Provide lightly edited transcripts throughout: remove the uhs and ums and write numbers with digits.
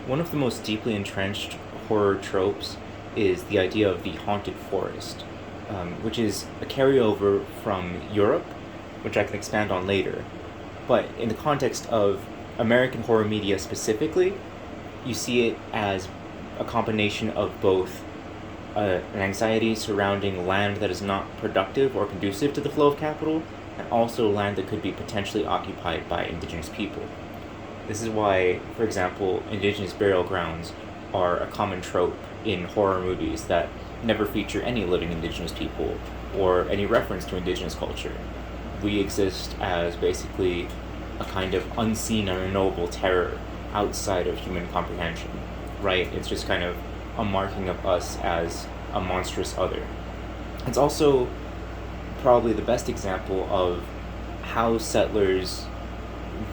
One of the most deeply entrenched horror tropes is the idea of the haunted forest, which is a carryover from Europe, which I can expand on later. But in the context of American horror media specifically, you see it as a combination of both an anxiety surrounding land that is not productive or conducive to the flow of capital, and also land that could be potentially occupied by indigenous people. This is why, for example, indigenous burial grounds are a common trope in horror movies that never feature any living indigenous people or any reference to indigenous culture. We exist as basically a kind of unseen and unknowable terror outside of human comprehension, right? It's just kind of a marking of us as a monstrous other. It's also probably the best example of how settlers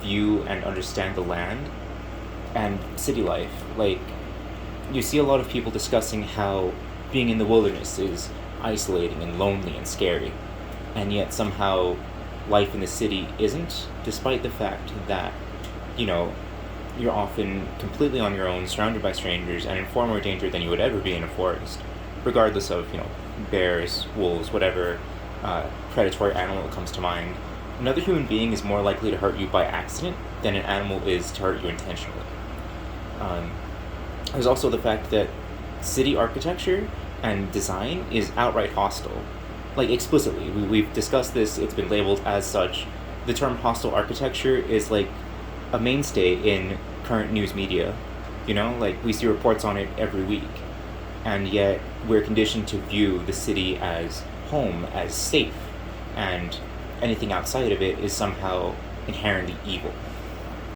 view and understand the land and city life. Like, you see a lot of people discussing how being in the wilderness is isolating and lonely and scary, and yet somehow life in the city isn't, despite the fact that, you know, you're often completely on your own, surrounded by strangers, and in far more danger than you would ever be in a forest, regardless of, bears, wolves, whatever predatory animal that comes to mind. Another human being is more likely to hurt you by accident than an animal is to hurt you intentionally. Um, there's also the fact that city architecture and design is outright hostile. Like, explicitly, we've discussed this, it's been labeled as such. The term hostile architecture is like a mainstay in current news media. Like, we see reports on it every week. And yet, we're conditioned to view the city as home, as safe, and anything outside of it is somehow inherently evil.